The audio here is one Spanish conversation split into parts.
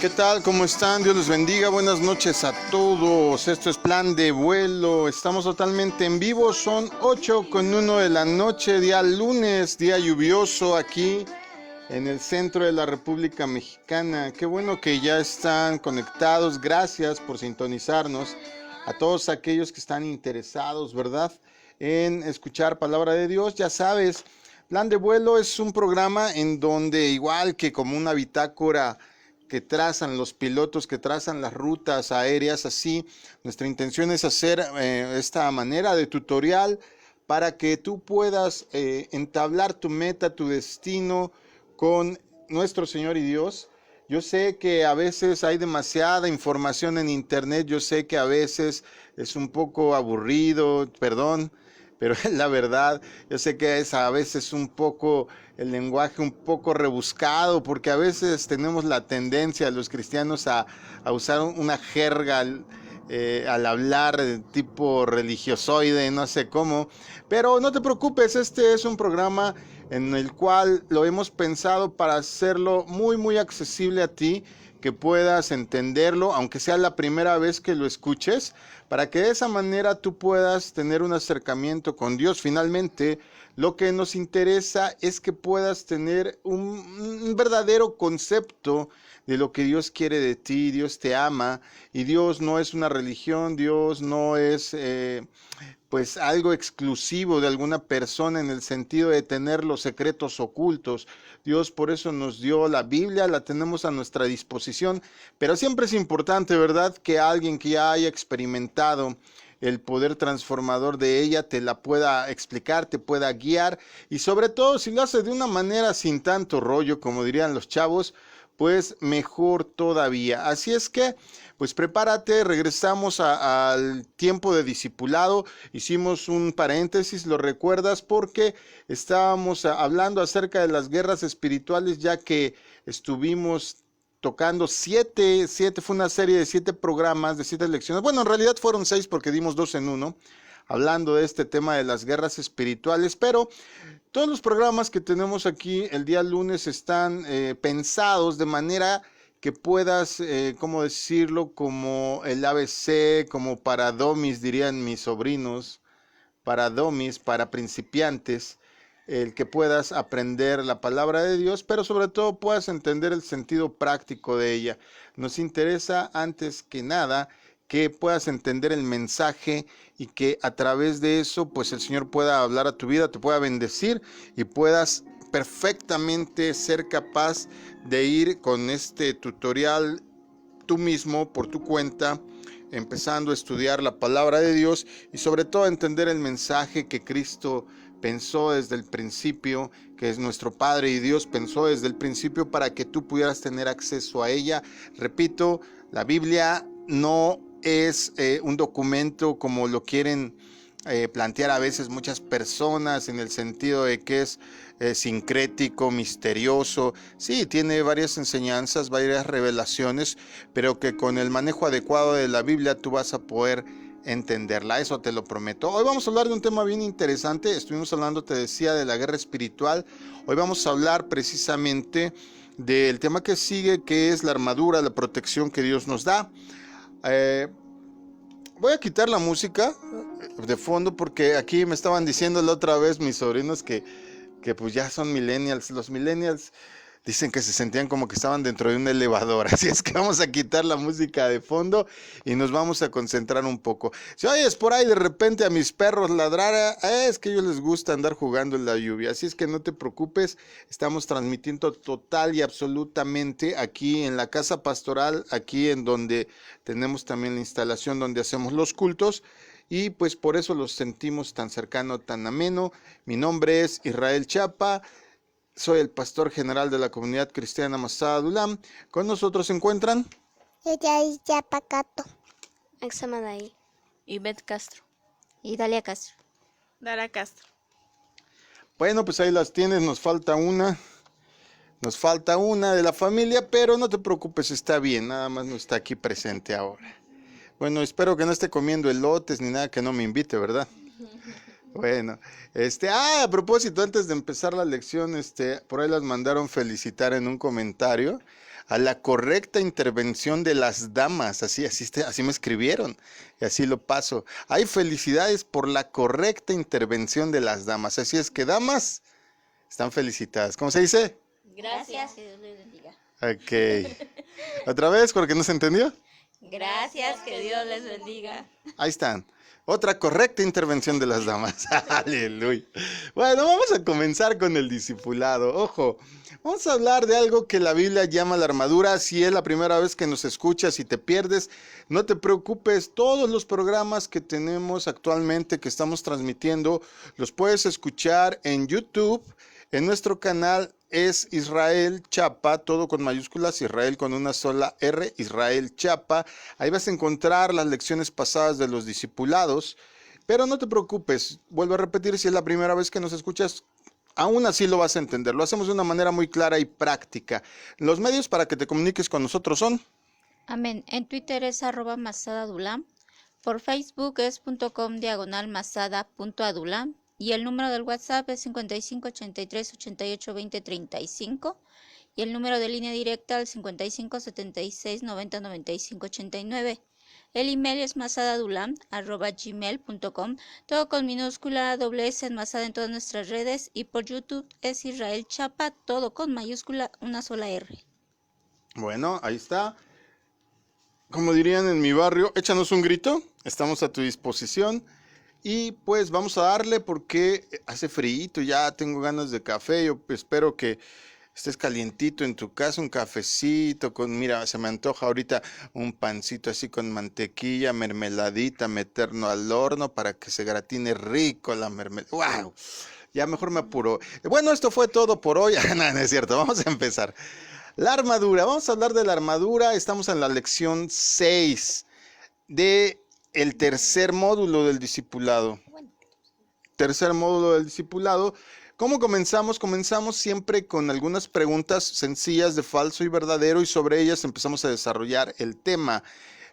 ¿Qué tal? ¿Cómo están? Dios les bendiga. Buenas noches a todos. Esto es Plan de Vuelo. Estamos totalmente en vivo. Son 8:01 de la noche, día lunes, día lluvioso aquí en el centro de la República Mexicana. Qué bueno que ya están conectados. Gracias por sintonizarnos. A todos aquellos que están interesados, ¿verdad?, en escuchar palabra de Dios. Ya sabes, Plan de Vuelo es un programa en donde, igual que como una bitácora que trazan los pilotos, que trazan las rutas aéreas, así nuestra intención es hacer esta manera de tutorial para que tú puedas entablar tu meta, tu destino con nuestro Señor y Dios. Yo sé que a veces hay demasiada información en internet, yo sé que a veces es un poco aburrido, perdón, pero es la verdad. Yo sé que es a veces un poco el lenguaje un poco rebuscado, porque a veces tenemos la tendencia los cristianos a usar una jerga al hablar tipo religiosoide, no sé cómo, pero no te preocupes, este es un programa en el cual lo hemos pensado para hacerlo muy accesible a ti, que puedas entenderlo, aunque sea la primera vez que lo escuches, para que de esa manera tú puedas tener un acercamiento con Dios. Finalmente, lo que nos interesa es que puedas tener un verdadero concepto de lo que Dios quiere de ti. Dios te ama y Dios no es una religión, Dios no es pues algo exclusivo de alguna persona en el sentido de tener los secretos ocultos. Dios por eso nos dio la Biblia, la tenemos a nuestra disposición, pero siempre es importante, ¿verdad?, que alguien que ya haya experimentado el poder transformador de ella te la pueda explicar, te pueda guiar, y sobre todo si lo hace de una manera sin tanto rollo, como dirían los chavos, pues mejor todavía. Así es que, pues prepárate, regresamos al tiempo de discipulado. Hicimos un paréntesis, lo recuerdas, porque estábamos hablando acerca de las guerras espirituales, ya que estuvimos tocando fue una serie de 7 programas, de 7 lecciones. Bueno, en realidad fueron 6 porque dimos 2 en uno, hablando de este tema de las guerras espirituales, pero todos los programas que tenemos aquí el día lunes están pensados de manera que puedas, ¿cómo decirlo?, como el ABC, como para domis, dirían mis sobrinos, para domis, para principiantes, el que puedas aprender la palabra de Dios, pero sobre todo puedas entender el sentido práctico de ella. Nos interesa antes que nada que puedas entender el mensaje y que a través de eso pues el Señor pueda hablar a tu vida, te pueda bendecir y puedas perfectamente ser capaz de ir con este tutorial tú mismo por tu cuenta, empezando a estudiar la palabra de Dios y sobre todo entender el mensaje que Cristo pensó desde el principio, que es nuestro Padre y Dios pensó desde el principio para que tú pudieras tener acceso a ella. Repito, la Biblia no es un documento como lo quieren plantear a veces muchas personas, en el sentido de que es sincrético, misterioso. Sí, tiene varias enseñanzas, varias revelaciones, pero que con el manejo adecuado de la Biblia tú vas a poder entenderla, eso te lo prometo. Hoy vamos a hablar de un tema bien interesante. Estuvimos hablando, te decía, de la guerra espiritual. Hoy vamos a hablar precisamente del tema que sigue, que es la armadura, la protección que Dios nos da. Voy a quitar la música de fondo porque aquí me estaban diciendo la otra vez mis sobrinos que pues ya son millennials. Los millennials dicen que se sentían como que estaban dentro de un elevador. Así es que vamos a quitar la música de fondo y nos vamos a concentrar un poco. Si oyes por ahí de repente a mis perros ladrar, es que a ellos les gusta andar jugando en la lluvia. Así es que no te preocupes, estamos transmitiendo total y absolutamente aquí en la casa pastoral, aquí en donde tenemos también la instalación donde hacemos los cultos. Y pues por eso los sentimos tan cercano, tan ameno. Mi nombre es Israel Chapa. Soy el pastor general de la comunidad cristiana Masada Dulam. Con nosotros se encuentran Pacato, Examadai, Ivette Castro, Dalia Castro. Dara Castro. Bueno, pues ahí las tienes, nos falta una de la familia, pero no te preocupes, está bien, nada más no está aquí presente ahora. Bueno, espero que no esté comiendo elotes ni nada, que no me invite, ¿verdad? Bueno, a propósito, antes de empezar la lección, por ahí las mandaron felicitar en un comentario a la correcta intervención de las damas. Así me escribieron y así lo paso. Hay felicidades por la correcta intervención de las damas. Así es que, damas, están felicitadas. ¿Cómo se dice? Gracias. Que Dios les bendiga. Ok. ¿Otra vez? ¿Porque no se entendió? Gracias, que Dios les bendiga. Ahí están. Otra correcta intervención de las damas. Aleluya. Bueno, vamos a comenzar con el discipulado. Ojo, vamos a hablar de algo que la Biblia llama la armadura. Si es la primera vez que nos escuchas y te pierdes, no te preocupes. Todos los programas que tenemos actualmente, que estamos transmitiendo, los puedes escuchar en YouTube. En nuestro canal es Israel Chapa, todo con mayúsculas, Israel con una sola R, Israel Chapa. Ahí vas a encontrar las lecciones pasadas de los discipulados, pero no te preocupes, vuelvo a repetir, si es la primera vez que nos escuchas, aún así lo vas a entender. Lo hacemos de una manera muy clara y práctica. Los medios para que te comuniques con nosotros son... Amén. En Twitter es @masadadulam, por Facebook es .com/masada.adulam. Y el número del WhatsApp es 55 83 88 20 35. Y el número de línea directa al 55 76 90 95 89. El email es masadadulam@gmail.com. Todo con minúscula, doble S en Masada en todas nuestras redes. Y por YouTube es Israel Chapa, todo con mayúscula, una sola R. Bueno, ahí está. Como dirían en mi barrio, échanos un grito. Estamos a tu disposición. Y pues vamos a darle porque hace frío, ya tengo ganas de café. Yo espero que estés calientito en tu casa, un cafecito mira, se me antoja ahorita un pancito así con mantequilla, mermeladita, meterlo al horno para que se gratine rico la mermelada. ¡Wow! Ya mejor me apuro. Bueno, esto fue todo por hoy. No, no es cierto, vamos a empezar. La armadura, vamos a hablar de la armadura. Estamos en la lección 6 de el tercer módulo del discipulado. Tercer módulo del discipulado. ¿Cómo comenzamos? Comenzamos siempre con algunas preguntas sencillas de falso y verdadero y sobre ellas empezamos a desarrollar el tema.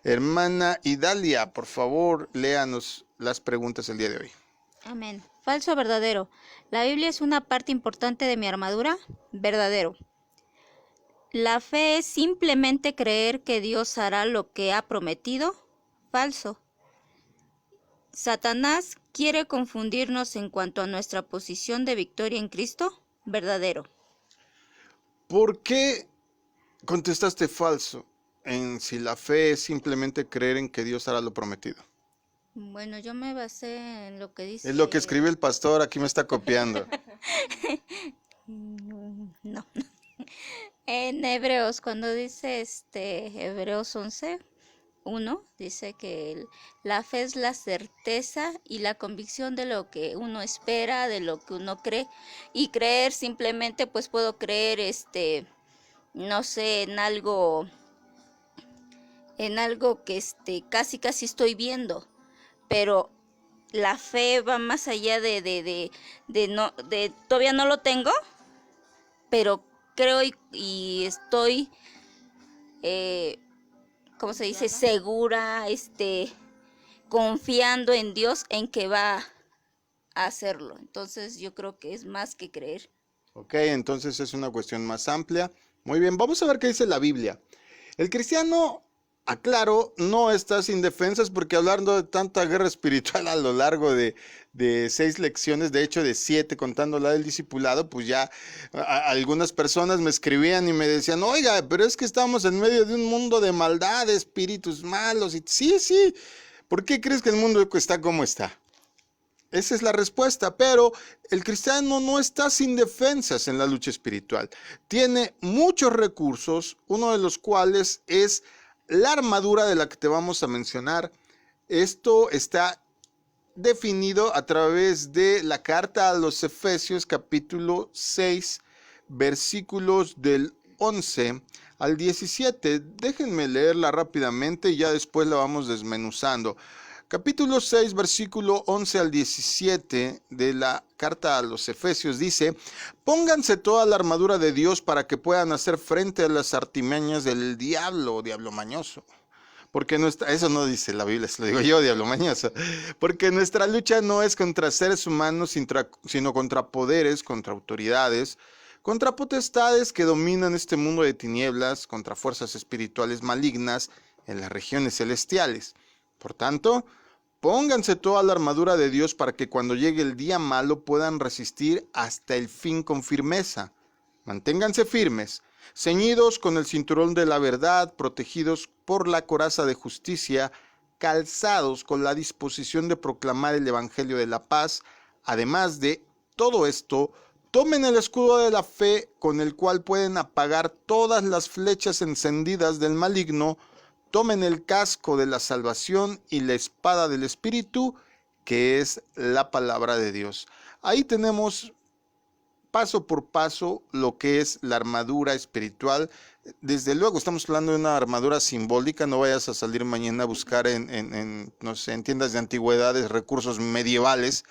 Hermana Idalia, por favor, léanos las preguntas el día de hoy. Amén. Falso o verdadero. ¿La Biblia es una parte importante de mi armadura? Verdadero. ¿La fe es simplemente creer que Dios hará lo que ha prometido? Falso. ¿Satanás quiere confundirnos en cuanto a nuestra posición de victoria en Cristo? Verdadero. ¿Por qué contestaste falso en si la fe es simplemente creer en que Dios hará lo prometido? Bueno, yo me basé en lo que dice... Es lo que escribe el pastor, aquí me está copiando. No. En Hebreos, cuando dice Hebreos 11:1, dice que la fe es la certeza y la convicción de lo que uno espera, de lo que uno cree. Y creer simplemente, pues puedo creer, no sé, en algo que casi estoy viendo. Pero la fe va más allá de todavía no lo tengo, pero creo y estoy, ¿cómo se dice? Segura, confiando en Dios en que va a hacerlo. Entonces yo creo que es más que creer. Ok, entonces es una cuestión más amplia. Muy bien, vamos a ver qué dice la Biblia. El cristiano, aclaro, no está sin defensas porque hablando de tanta guerra espiritual a lo largo de 6 lecciones, de hecho de 7 contando la del discipulado, pues ya algunas personas me escribían y me decían, oiga, pero es que estamos en medio de un mundo de maldad, de espíritus malos. Y sí, ¿por qué crees que el mundo está como está? Esa es la respuesta, pero el cristiano no está sin defensas en la lucha espiritual. Tiene muchos recursos, uno de los cuales es la armadura de la que te vamos a mencionar. Esto está definido a través de la carta a los Efesios capítulo 6, versículos del 11 al 17. Déjenme leerla rápidamente y ya después la vamos desmenuzando. Capítulo 6, versículo 11 al 17 de la carta a los Efesios dice: pónganse toda la armadura de Dios para que puedan hacer frente a las artimañas del diablo mañoso. Porque eso no dice la Biblia, se lo digo yo, diablo mañoso. Porque nuestra lucha no es contra seres humanos, sino contra poderes, contra autoridades, contra potestades que dominan este mundo de tinieblas, contra fuerzas espirituales malignas en las regiones celestiales. Por tanto, pónganse toda la armadura de Dios para que cuando llegue el día malo puedan resistir hasta el fin con firmeza. Manténganse firmes, ceñidos con el cinturón de la verdad, protegidos por la coraza de justicia, calzados con la disposición de proclamar el evangelio de la paz. Además de todo esto, tomen el escudo de la fe con el cual pueden apagar todas las flechas encendidas del maligno. Tomen el casco de la salvación y la espada del Espíritu, que es la palabra de Dios. Ahí tenemos paso por paso lo que es la armadura espiritual. Desde luego estamos hablando de una armadura simbólica. No vayas a salir mañana a buscar no sé, en tiendas de antigüedades recursos medievales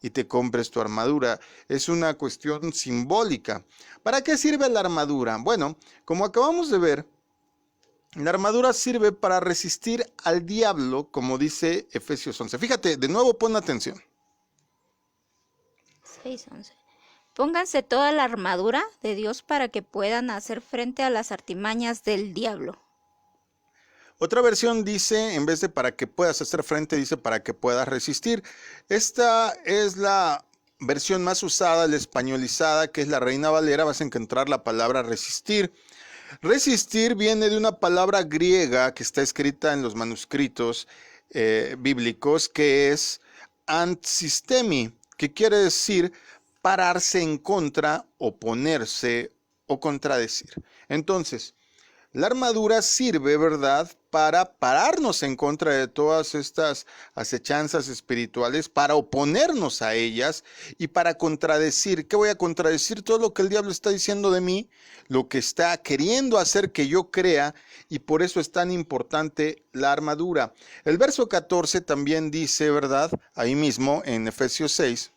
y te compres tu armadura. Es una cuestión simbólica. ¿Para qué sirve la armadura? Bueno, como acabamos de ver, la armadura sirve para resistir al diablo, como dice Efesios 11. Fíjate, de nuevo pon atención. 6:11. Pónganse toda la armadura de Dios para que puedan hacer frente a las artimañas del diablo. Otra versión dice, en vez de para que puedas hacer frente, dice para que puedas resistir. Esta es la versión más usada, la españolizada, que es la Reina Valera. Vas a encontrar la palabra resistir. Resistir viene de una palabra griega que está escrita en los manuscritos bíblicos, que es antisistemi, que quiere decir pararse en contra, oponerse o contradecir. Entonces, la armadura sirve, ¿verdad?, para pararnos en contra de todas estas acechanzas espirituales, para oponernos a ellas y para contradecir. ¿Qué voy a contradecir? Todo lo que el diablo está diciendo de mí, lo que está queriendo hacer que yo crea, y por eso es tan importante la armadura. El verso 14 también dice, ¿verdad?, ahí mismo en Efesios 6.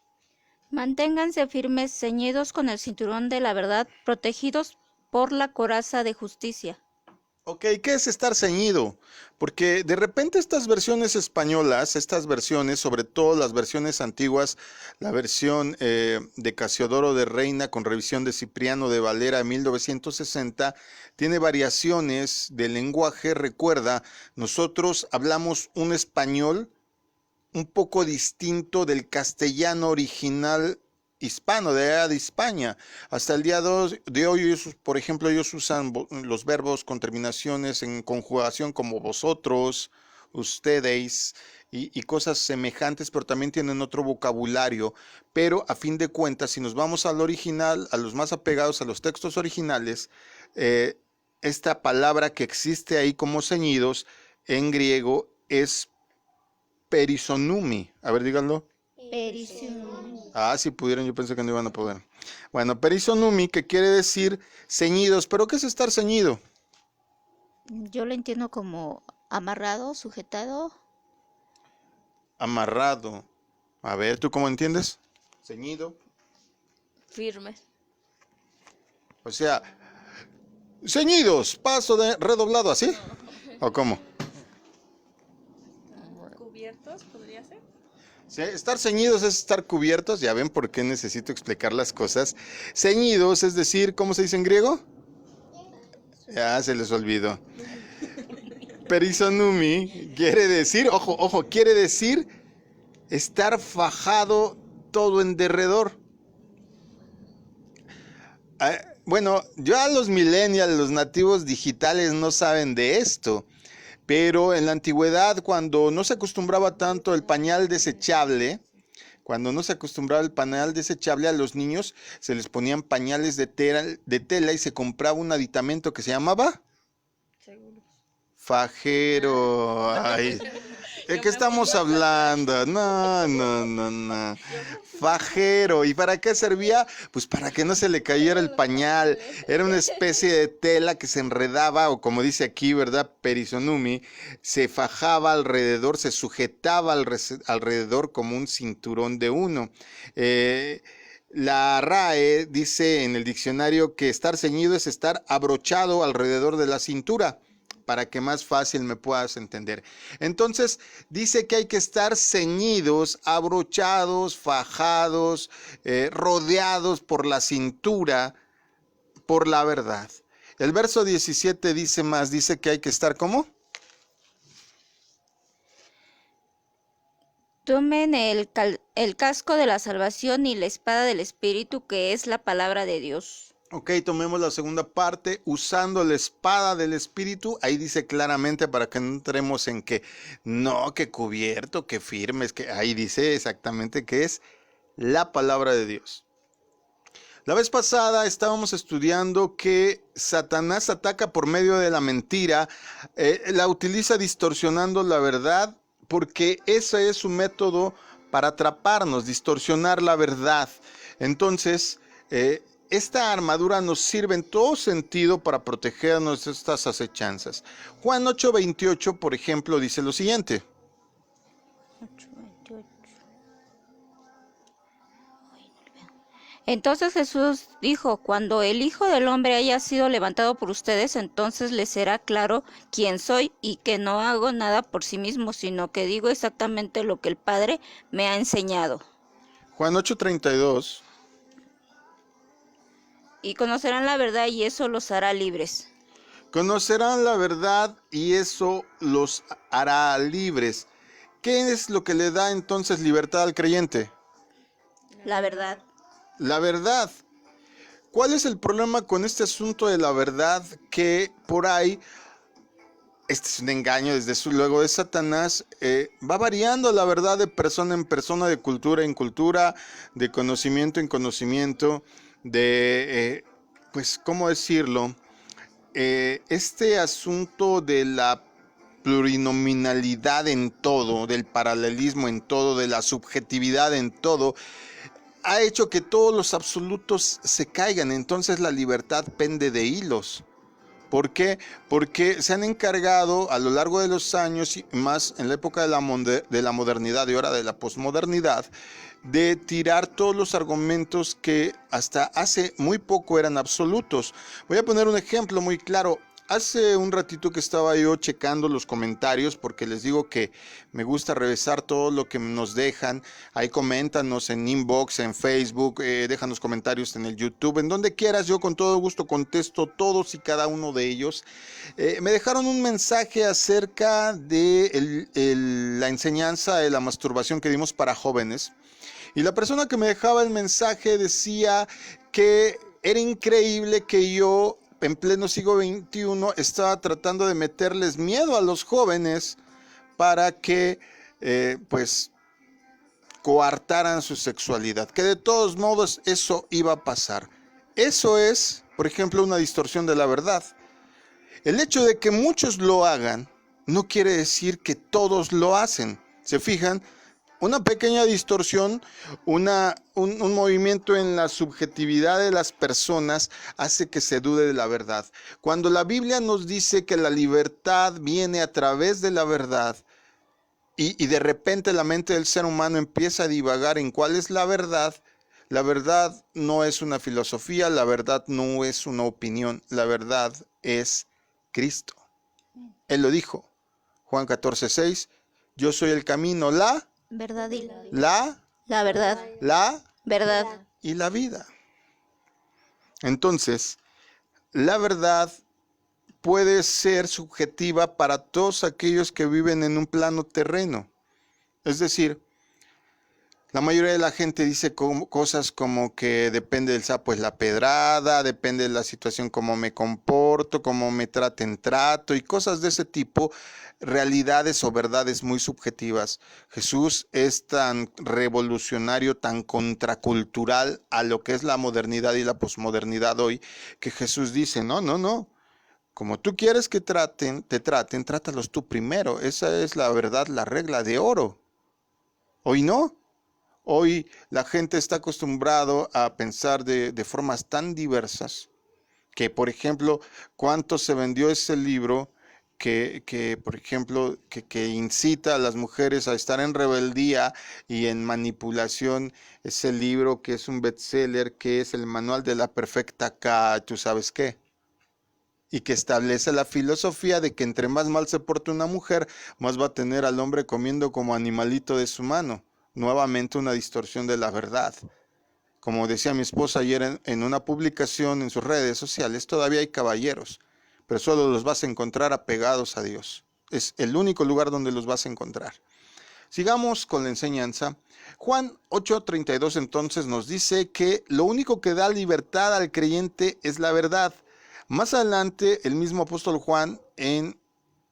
Manténganse firmes, ceñidos con el cinturón de la verdad, protegidos por la coraza de justicia. Ok, ¿qué es estar ceñido? Porque de repente estas versiones españolas, estas versiones, sobre todo las versiones antiguas, la versión de Casiodoro de Reina con revisión de Cipriano de Valera 1960, tiene variaciones de lenguaje. Recuerda, nosotros hablamos un español un poco distinto del castellano original hispano, de allá de España. Hasta el día de hoy, ellos, por ejemplo, ellos usan los verbos con terminaciones en conjugación como vosotros, ustedes y cosas semejantes, pero también tienen otro vocabulario. Pero a fin de cuentas, si nos vamos al original, a los más apegados a los textos originales, esta palabra que existe ahí como ceñidos en griego es perisonumi. A ver, díganlo. Perisonumi. Ah, si pudieran, yo pensé que no iban a poder. Bueno, perisonumi, que quiere decir ceñidos. ¿Pero qué es estar ceñido? Yo lo entiendo como amarrado, sujetado. Amarrado. A ver, ¿tú cómo entiendes? Ceñido. Firme. O sea, ceñidos, paso de redoblado, ¿así? ¿O cómo? ¿Cubiertos podría ser? Sí, estar ceñidos es estar cubiertos. Ya ven por qué necesito explicar las cosas. Ceñidos, es decir, ¿cómo se dice en griego? Ya se les olvidó. Perisonumi quiere decir, ojo, quiere decir estar fajado todo en derredor. Bueno, ya los millennials, los nativos digitales no saben de esto. Pero en la antigüedad, cuando no se acostumbraba tanto el pañal desechable, a los niños se les ponían pañales de tela y se compraba un aditamento que se llamaba fajero. Ay, ¿de qué estamos hablando? No. Fajero. ¿Y para qué servía? Pues para que no se le cayera el pañal. Era una especie de tela que se enredaba, o como dice aquí, ¿verdad? Perisonumi, se fajaba alrededor, se sujetaba alrededor como un cinturón de uno. La RAE dice en el diccionario que estar ceñido es estar abrochado alrededor de la cintura, para que más fácil me puedas entender. Entonces, dice que hay que estar ceñidos, abrochados, fajados, rodeados por la cintura, por la verdad. El verso 17 dice más, dice que hay que estar ¿cómo? Tomen el casco de la salvación y la espada del Espíritu, que es la palabra de Dios. Ok, tomemos la segunda parte, usando la espada del Espíritu. Ahí dice claramente para que no entremos en que no, que cubierto, que firmes, que ahí dice exactamente que es la palabra de Dios. La vez pasada estábamos estudiando que Satanás ataca por medio de la mentira, la utiliza distorsionando la verdad, porque ese es su método para atraparnos, distorsionar la verdad. Entonces, esta armadura nos sirve en todo sentido para protegernos de estas acechanzas. Juan 8:28, por ejemplo, dice lo siguiente. 8:28. Entonces Jesús dijo: cuando el Hijo del Hombre haya sido levantado por ustedes, entonces les será claro quién soy y que no hago nada por sí mismo, sino que digo exactamente lo que el Padre me ha enseñado. Juan 8:32. Y conocerán la verdad y eso los hará libres. Conocerán la verdad y eso los hará libres. ¿Qué es lo que le da entonces libertad al creyente? La verdad. La verdad. ¿Cuál es el problema con este asunto de la verdad? Que por ahí, este es un engaño luego de Satanás, va variando la verdad de persona en persona, de cultura en cultura, de conocimiento en conocimiento, de, pues, ¿cómo decirlo? Este asunto de la plurinominalidad en todo, del paralelismo en todo, de la subjetividad en todo, ha hecho que todos los absolutos se caigan. Entonces la libertad pende de hilos. ¿Por qué? Porque se han encargado a lo largo de los años, y más en la época de la modernidad y ahora de la posmodernidad, de tirar todos los argumentos que hasta hace muy poco eran absolutos. Voy a poner un ejemplo muy claro. Hace un ratito que estaba yo checando los comentarios, porque les digo que me gusta revisar todo lo que nos dejan. Ahí coméntanos en inbox, en Facebook, déjanos comentarios en el YouTube, en donde quieras. Yo con todo gusto contesto todos y cada uno de ellos. Me dejaron un mensaje acerca de la enseñanza de la masturbación que dimos para jóvenes. Y la persona que me dejaba el mensaje decía que era increíble que yo, en pleno siglo XXI, estaba tratando de meterles miedo a los jóvenes para que, pues, coartaran su sexualidad. Que de todos modos eso iba a pasar. Eso es, por ejemplo, una distorsión de la verdad. El hecho de que muchos lo hagan no quiere decir que todos lo hacen. ¿Se fijan? Una pequeña distorsión, un movimiento en la subjetividad de las personas hace que se dude de la verdad. Cuando la Biblia nos dice que la libertad viene a través de la verdad y de repente la mente del ser humano empieza a divagar en cuál es la verdad no es una filosofía, la verdad no es una opinión, la verdad es Cristo. Él lo dijo, Juan 14:6, yo soy el camino, la Verdad y la verdad. Verdad. y la vida. Entonces, la verdad puede ser subjetiva para todos aquellos que viven en un plano terreno. Es decir, la mayoría de la gente dice cosas como que depende del sapo es la pedrada, depende de la situación, cómo me comporto, cómo me trato y cosas de ese tipo, realidades o verdades muy subjetivas. Jesús es tan revolucionario, tan contracultural a lo que es la modernidad y la posmodernidad hoy, que Jesús dice, no. Como tú quieres que te traten, trátalos tú primero. Esa es la verdad, la regla de oro. Hoy no. Hoy la gente está acostumbrado a pensar de formas tan diversas que, por ejemplo, ¿cuánto se vendió ese libro por ejemplo, que incita a las mujeres a estar en rebeldía y en manipulación? Ese libro que es un bestseller, que es el manual de la perfecta tú sabes qué, y que establece la filosofía de que entre más mal se porte una mujer, más va a tener al hombre comiendo como animalito de su mano. Nuevamente una distorsión de la verdad. Como decía mi esposa ayer en una publicación en sus redes sociales, todavía hay caballeros, pero solo los vas a encontrar apegados a Dios. Es el único lugar donde los vas a encontrar. Sigamos con la enseñanza. Juan 8:32 entonces nos dice que lo único que da libertad al creyente es la verdad. Más adelante, el mismo apóstol Juan en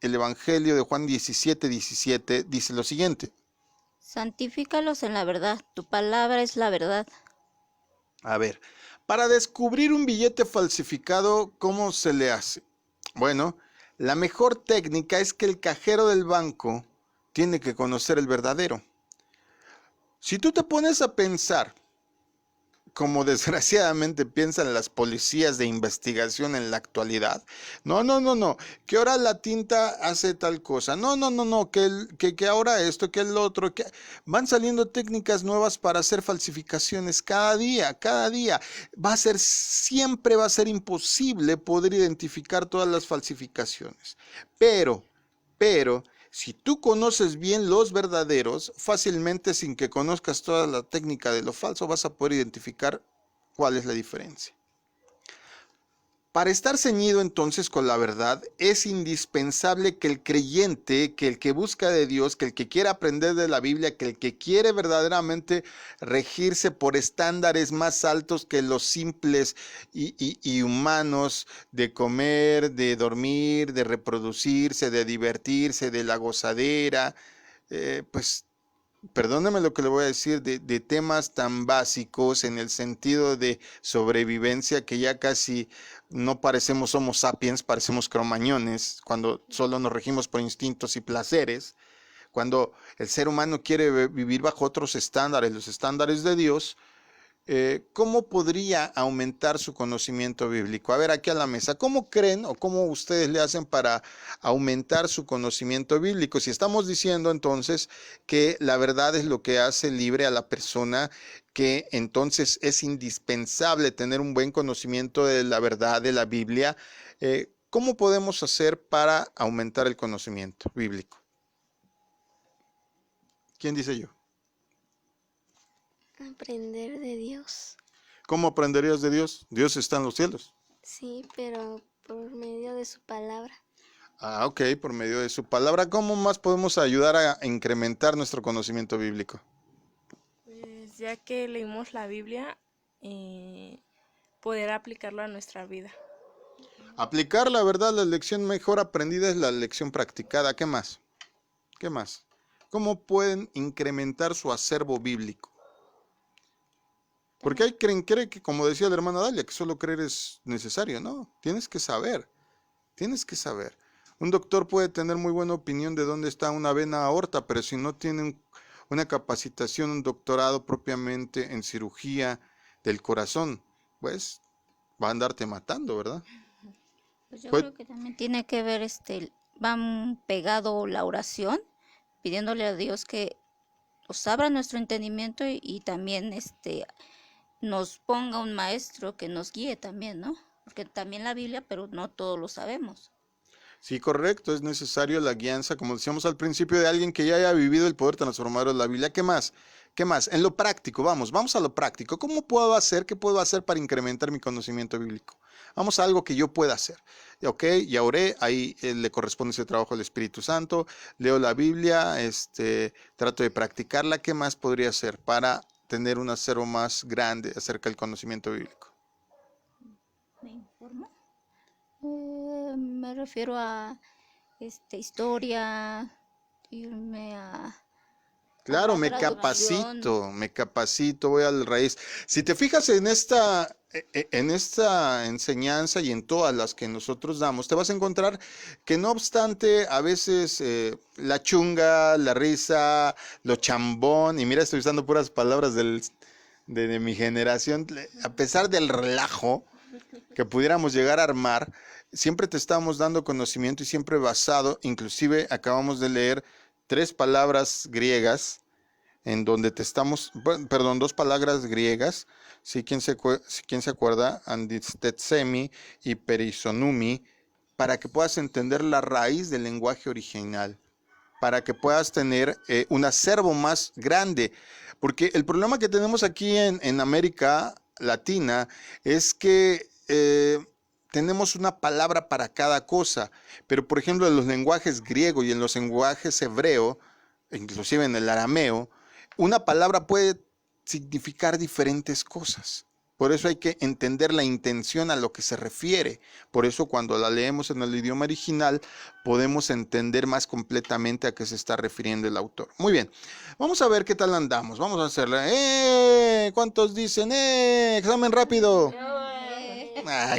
el Evangelio de Juan 17:17 dice lo siguiente. Santifícalos en la verdad, tu palabra es la verdad. A ver, para descubrir un billete falsificado, ¿cómo se le hace? Bueno, la mejor técnica es que el cajero del banco tiene que conocer el verdadero. Si tú te pones a pensar, como desgraciadamente piensan las policías de investigación en la actualidad, no, que ahora la tinta hace tal cosa, no, que ahora esto, que el otro, que van saliendo técnicas nuevas para hacer falsificaciones cada día, siempre va a ser imposible poder identificar todas las falsificaciones, pero, si tú conoces bien los verdaderos, fácilmente sin que conozcas toda la técnica de lo falso, vas a poder identificar cuál es la diferencia. Para estar ceñido entonces con la verdad, es indispensable que el creyente, que el que busca de Dios, que el que quiere aprender de la Biblia, que el que quiere verdaderamente regirse por estándares más altos que los simples y humanos de comer, de dormir, de reproducirse, de divertirse, de la gozadera, pues perdóneme lo que le voy a decir, de temas tan básicos en el sentido de sobrevivencia que ya casi no parecemos Homo sapiens, parecemos cromañones, cuando solo nos regimos por instintos y placeres, cuando el ser humano quiere vivir bajo otros estándares, los estándares de Dios. ¿Cómo podría aumentar su conocimiento bíblico? A ver, aquí a la mesa, ¿cómo creen o cómo ustedes le hacen para aumentar su conocimiento bíblico? Si estamos diciendo entonces que la verdad es lo que hace libre a la persona, que entonces es indispensable tener un buen conocimiento de la verdad de la Biblia, ¿cómo podemos hacer para aumentar el conocimiento bíblico? ¿Quién dice yo? Aprender de Dios. ¿Cómo aprenderías de Dios? Dios está en los cielos. Sí, pero por medio de su palabra. Ah, ok, por medio de su palabra. ¿Cómo más podemos ayudar a incrementar nuestro conocimiento bíblico? Pues ya que leímos la Biblia, poder aplicarlo a nuestra vida. Aplicar la verdad, la lección mejor aprendida es la lección practicada. ¿Qué más? ¿Qué más? ¿Cómo pueden incrementar su acervo bíblico? Porque hay quien cree que, como decía la hermana Dalia, que solo creer es necesario. No, tienes que saber. Un doctor puede tener muy buena opinión de dónde está una vena aorta, pero si no tiene una capacitación, un doctorado propiamente en cirugía del corazón, pues va a andarte matando, ¿verdad? Pues yo Pues- creo que también tiene que ver, van pegado la oración, pidiéndole a Dios que nos abra nuestro entendimiento y también nos ponga un maestro que nos guíe también, ¿no? Porque también la Biblia, pero no todo lo sabemos. Sí, correcto, es necesario la guianza, como decíamos al principio, de alguien que ya haya vivido el poder transformador de la Biblia. ¿Qué más? ¿Qué más? En lo práctico, vamos a lo práctico. ¿Cómo puedo hacer? ¿Qué puedo hacer para incrementar mi conocimiento bíblico? Vamos a algo que yo pueda hacer. Ok, ya oré, ahí le corresponde ese trabajo al Espíritu Santo, leo la Biblia, trato de practicarla. ¿Qué más podría hacer para tener un acervo más grande acerca del conocimiento bíblico? ¿Me informo? Me refiero a historia, irme a... Claro, Una traducción. me capacito, voy al raíz. Si te fijas en esta enseñanza y en todas las que nosotros damos, te vas a encontrar que no obstante a veces la chunga, la risa, lo chambón, y mira, estoy usando puras palabras de mi generación, a pesar del relajo que pudiéramos llegar a armar, siempre te estamos dando conocimiento y siempre basado, inclusive acabamos de leer 3 palabras griegas, en donde dos palabras griegas, si quien se acuerda, andistetsemi y perisonumi, para que puedas entender la raíz del lenguaje original, para que puedas tener un acervo más grande. Porque el problema que tenemos aquí en América Latina es que tenemos una palabra para cada cosa, pero por ejemplo en los lenguajes griego y en los lenguajes hebreo, inclusive en el arameo, una palabra puede significar diferentes cosas. Por eso hay que entender la intención a lo que se refiere. Por eso cuando la leemos en el idioma original podemos entender más completamente a qué se está refiriendo el autor. Muy bien, vamos a ver qué tal andamos. Vamos a hacerla. ¿Cuántos dicen? Examen rápido.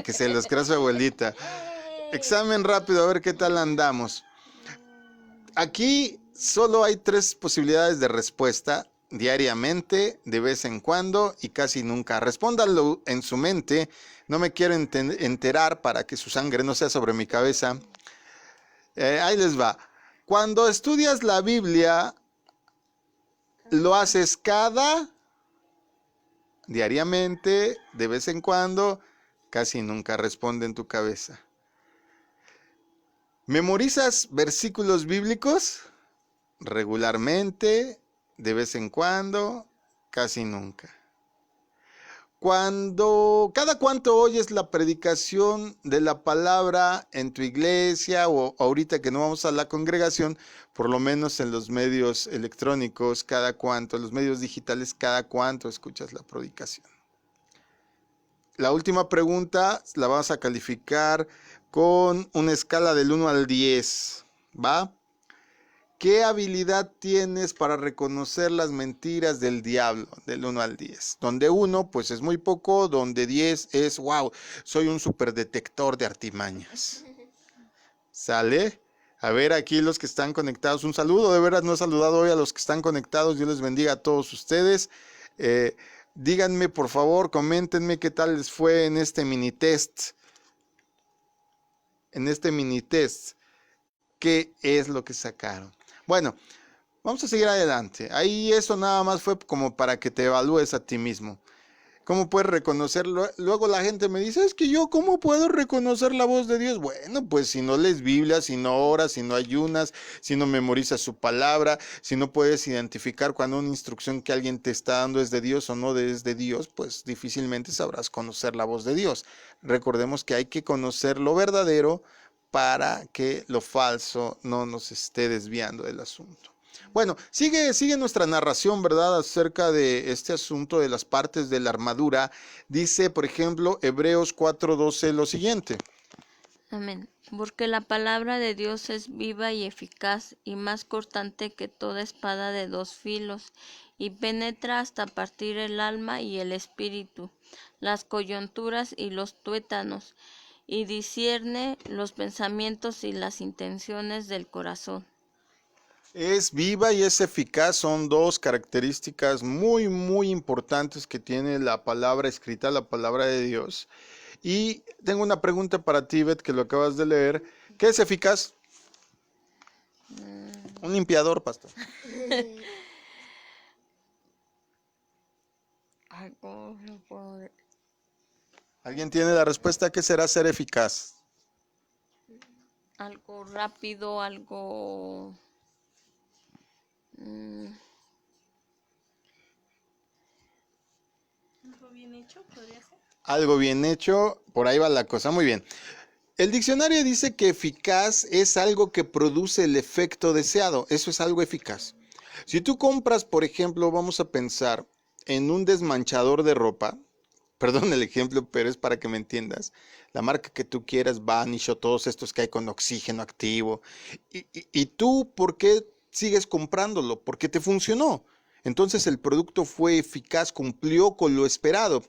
Que se los crea su abuelita. Examen rápido, a ver qué tal andamos. Aquí solo hay 3 posibilidades de respuesta. Diariamente, de vez en cuando y casi nunca. Respóndanlo en su mente. No me quiero enterar para que su sangre no sea sobre mi cabeza. Ahí les va. Cuando estudias la Biblia, ¿lo haces diariamente, de vez en cuando? Casi nunca. Responde en tu cabeza. ¿Memorizas versículos bíblicos? Regularmente, de vez en cuando, casi nunca. ¿Cada cuánto oyes la predicación de la palabra en tu iglesia o ahorita que no vamos a la congregación, por lo menos en los medios electrónicos, los medios digitales, cada cuánto escuchas la predicación? La última pregunta la vas a calificar con una escala del 1 al 10, ¿va? ¿Qué habilidad tienes para reconocer las mentiras del diablo? Del 1 al 10. Donde 1 pues es muy poco, donde 10 es wow, soy un superdetector de artimañas. ¿Sale? A ver, aquí los que están conectados, un saludo. De veras no he saludado hoy a los que están conectados. Dios les bendiga a todos ustedes. Díganme por favor, coméntenme qué tal les fue en este mini test. ¿Qué es lo que sacaron? Bueno, vamos a seguir adelante. Ahí eso nada más fue como para que te evalúes a ti mismo. ¿Cómo puedes reconocerlo? Luego la gente me dice, es que yo, ¿cómo puedo reconocer la voz de Dios? Bueno, pues si no lees Biblia, si no oras, si no ayunas, si no memorizas su palabra, si no puedes identificar cuando una instrucción que alguien te está dando es de Dios o no es de Dios, pues difícilmente sabrás conocer la voz de Dios. Recordemos que hay que conocer lo verdadero para que lo falso no nos esté desviando del asunto. Bueno, sigue nuestra narración, ¿verdad?, acerca de este asunto de las partes de la armadura. Dice, por ejemplo, Hebreos 4:12 lo siguiente. Amén. Porque la palabra de Dios es viva y eficaz y más cortante que toda espada de 2 filos y penetra hasta partir el alma y el espíritu, las coyunturas y los tuétanos, y discierne los pensamientos y las intenciones del corazón. Es viva y es eficaz, son 2 características muy, muy importantes que tiene la palabra escrita, la palabra de Dios. Y tengo una pregunta para ti, Beth, que lo acabas de leer. ¿Qué es eficaz? Un limpiador, pastor. ¿Alguien tiene la respuesta? ¿Qué será ser eficaz? Algo rápido, algo... ¿Algo bien hecho podría ser? Algo bien hecho, por ahí va la cosa, muy bien. El diccionario dice que eficaz es algo que produce el efecto deseado, eso es algo eficaz. Si tú compras, por ejemplo, vamos a pensar en un desmanchador de ropa, perdón el ejemplo, pero es para que me entiendas, la marca que tú quieras, Vanish o todos estos que hay con oxígeno activo, y tú, ¿por qué sigues comprándolo? Porque te funcionó. Entonces el producto fue eficaz, cumplió con lo esperado.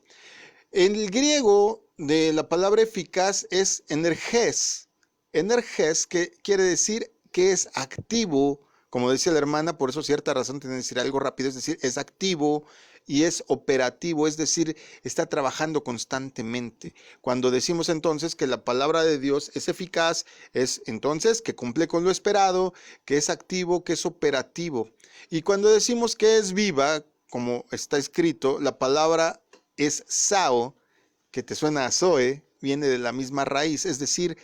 El griego de la palabra eficaz es energes. Energes, que quiere decir que es activo, como decía la hermana, por eso cierta razón tiene que decir algo rápido, es decir, es activo y es operativo, es decir, está trabajando constantemente. Cuando decimos entonces que la palabra de Dios es eficaz, es entonces que cumple con lo esperado, que es activo, que es operativo. Y cuando decimos que es viva, como está escrito, la palabra es sao, que te suena a Zoe, viene de la misma raíz, es decir,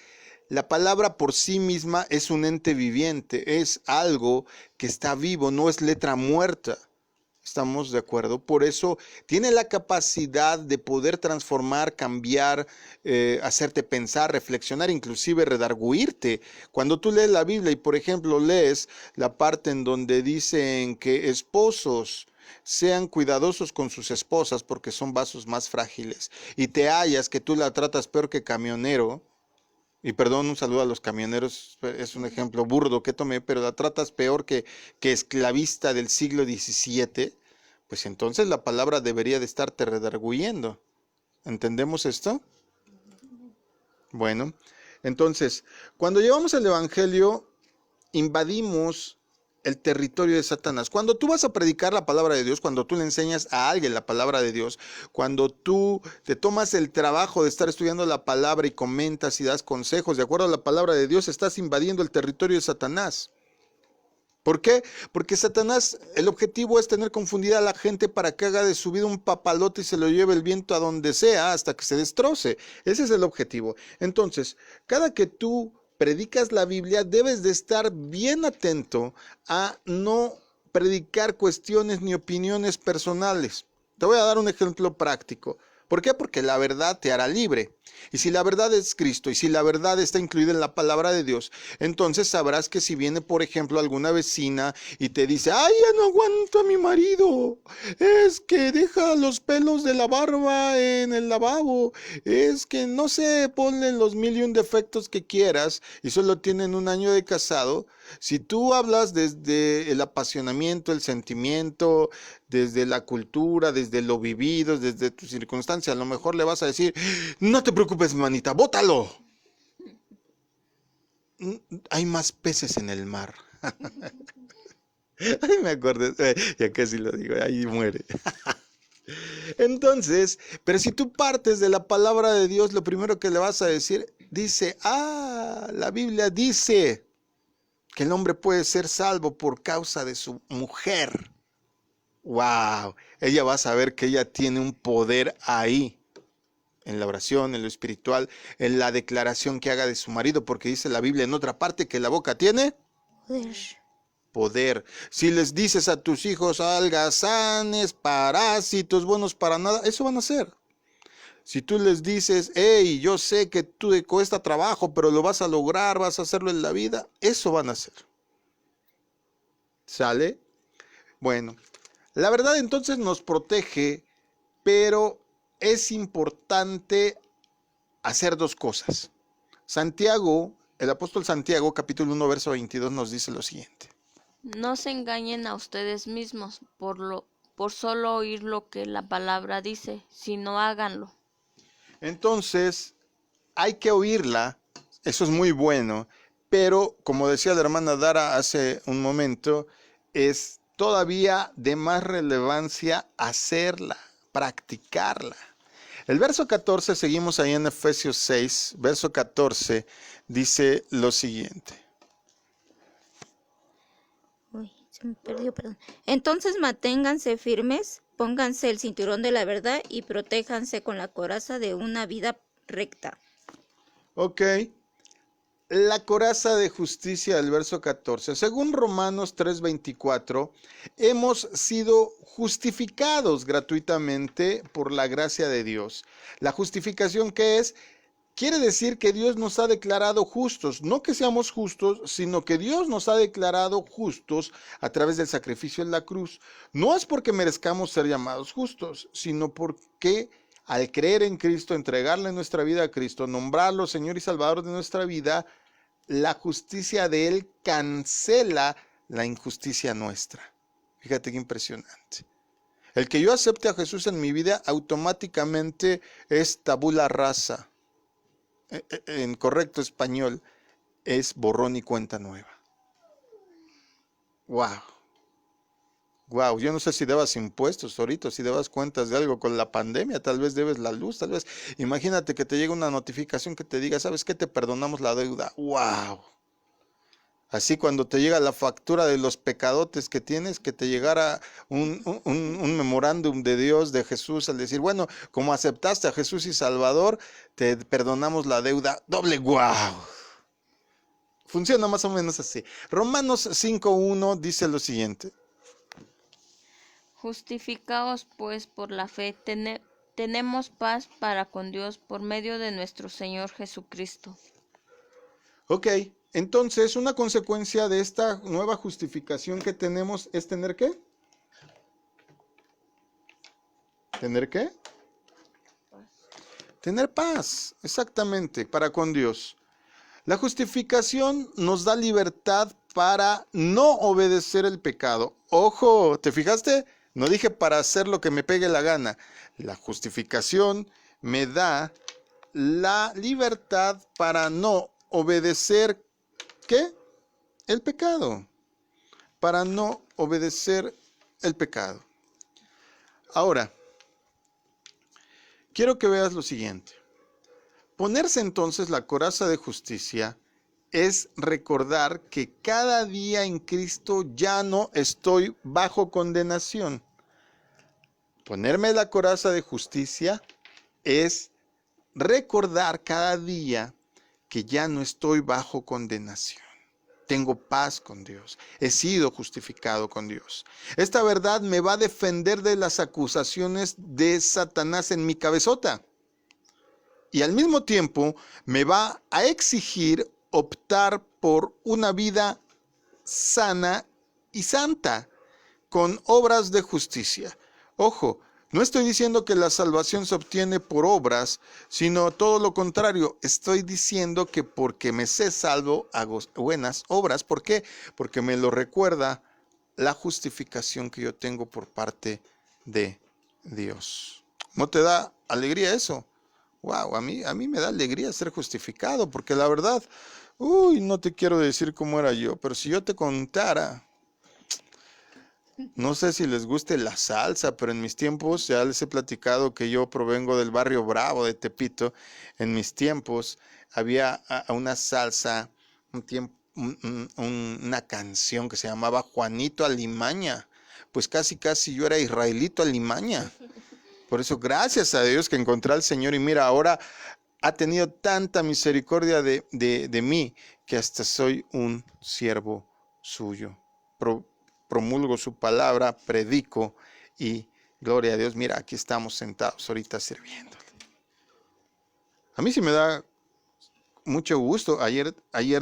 la palabra por sí misma es un ente viviente, es algo que está vivo, no es letra muerta. ¿Estamos de acuerdo? Por eso tiene la capacidad de poder transformar, cambiar, hacerte pensar, reflexionar, inclusive redarguirte. Cuando tú lees la Biblia y, por ejemplo, lees la parte en donde dicen que esposos sean cuidadosos con sus esposas porque son vasos más frágiles, y te hallas que tú la tratas peor que camionero, y perdón, un saludo a los camioneros, es un ejemplo burdo que tomé, pero la tratas peor que esclavista del siglo XVII, pues entonces la palabra debería de estarte redarguyendo. ¿Entendemos esto? Bueno, entonces, cuando llevamos el Evangelio, invadimos el territorio de Satanás. Cuando tú vas a predicar la palabra de Dios, cuando tú le enseñas a alguien la palabra de Dios, cuando tú te tomas el trabajo de estar estudiando la palabra y comentas y das consejos de acuerdo a la palabra de Dios, estás invadiendo el territorio de Satanás. ¿Por qué? Porque Satanás, el objetivo es tener confundida a la gente para que haga de su vida un papalote y se lo lleve el viento a donde sea hasta que se destroce. Ese es el objetivo. Entonces, cada que tú predicas la Biblia, debes de estar bien atento a no predicar cuestiones ni opiniones personales. Te voy a dar un ejemplo práctico. ¿Por qué? Porque la verdad te hará libre. Y si la verdad es Cristo, y si la verdad está incluida en la palabra de Dios, entonces sabrás que si viene, por ejemplo, alguna vecina y te dice, ¡ay, ya no aguanto a mi marido! Es que deja los pelos de la barba en el lavabo. Es que, no sé, ponle los 1,000,000 defectos que quieras y solo tienen 1 año de casado. Si tú hablas desde el apasionamiento, el sentimiento, desde la cultura, desde lo vivido, desde tu circunstancia, a lo mejor le vas a decir, no te preocupes, manita, bótalo. Hay más peces en el mar. Ay, me acordé, ya casi lo digo, ahí muere. Entonces, pero si tú partes de la palabra de Dios, lo primero que le vas a decir, dice, la Biblia dice que el hombre puede ser salvo por causa de su mujer. ¡Wow! Ella va a saber que ella tiene un poder ahí, en la oración, en lo espiritual, en la declaración que haga de su marido, porque dice la Biblia en otra parte que la boca tiene poder. Si les dices a tus hijos holgazanes, parásitos, buenos para nada, eso van a hacer. Si tú les dices, hey, yo sé que tú te cuesta trabajo, pero lo vas a lograr, vas a hacerlo en la vida, eso van a hacer. ¿Sale? Bueno, la verdad entonces nos protege, pero es importante hacer 2 cosas. Santiago, el apóstol Santiago, capítulo 1, verso 22, nos dice lo siguiente. No se engañen a ustedes mismos por solo oír lo que la palabra dice, sino háganlo. Entonces, hay que oírla, eso es muy bueno, pero como decía la hermana Dara hace un momento, es todavía de más relevancia hacerla, practicarla. El verso 14, seguimos ahí en Efesios 6, verso 14, dice lo siguiente. Uy, se me perdió, perdón. Entonces manténganse firmes, pónganse el cinturón de la verdad y protéjanse con la coraza de una vida recta. Ok. La coraza de justicia del verso 14. Según Romanos 3:24, hemos sido justificados gratuitamente por la gracia de Dios. La justificación, ¿qué es? Quiere decir que Dios nos ha declarado justos, no que seamos justos, sino que Dios nos ha declarado justos a través del sacrificio en la cruz. No es porque merezcamos ser llamados justos, sino porque al creer en Cristo, entregarle nuestra vida a Cristo, nombrarlo Señor y Salvador de nuestra vida, la justicia de Él cancela la injusticia nuestra. Fíjate qué impresionante. El que yo acepte a Jesús en mi vida automáticamente es tabula rasa. En correcto español es borrón y cuenta nueva. Wow. Wow, yo no sé si debas impuestos ahorita, si debas cuentas de algo con la pandemia, tal vez debes la luz, tal vez. Imagínate que te llegue una notificación que te diga, ¿sabes qué? Te perdonamos la deuda. Wow. Así cuando te llega la factura de los pecadotes que tienes, que te llegara un memorándum de Dios, de Jesús, al decir, bueno, como aceptaste a Jesús y Salvador, te perdonamos la deuda doble. ¡Wow! Funciona más o menos así. Romanos 5:1 dice lo siguiente. Justificaos pues por la fe, tenemos paz para con Dios por medio de nuestro Señor Jesucristo. Ok, entonces una consecuencia de esta nueva justificación que tenemos es ¿tener qué? ¿Tener qué? Tener paz, exactamente, para con Dios. La justificación nos da libertad para no obedecer el pecado. Ojo, ¿te fijaste? No dije para hacer lo que me pegue la gana. La justificación me da la libertad para no obedecer, ¿qué? El pecado. Para no obedecer el pecado. Ahora, quiero que veas lo siguiente. Ponerse entonces la coraza de justicia es recordar que cada día en Cristo ya no estoy bajo condenación. Ponerme la coraza de justicia es recordar cada día que ya no estoy bajo condenación. Tengo paz con Dios. He sido justificado con Dios. Esta verdad me va a defender de las acusaciones de Satanás en mi cabezota. Y al mismo tiempo me va a exigir optar por una vida sana y santa, con obras de justicia. Ojo, no estoy diciendo que la salvación se obtiene por obras, sino todo lo contrario. Estoy diciendo que porque me sé salvo, hago buenas obras. ¿Por qué? Porque me lo recuerda la justificación que yo tengo por parte de Dios. ¿No te da alegría eso? Wow, a mí me da alegría ser justificado, porque la verdad, no te quiero decir cómo era yo, pero si yo te contara, no sé si les guste la salsa, pero en mis tiempos, ya les he platicado que yo provengo del barrio Bravo de Tepito. En mis tiempos había una salsa, una canción que se llamaba Juanito Alimaña. Pues casi yo era Israelito Alimaña. Por eso, gracias a Dios que encontré al Señor, y mira, ahora ha tenido tanta misericordia de mí que hasta soy un siervo suyo. Promulgo su palabra, predico, y gloria a Dios, mira, aquí estamos sentados ahorita sirviéndole. A mí sí me da mucho gusto. Ayer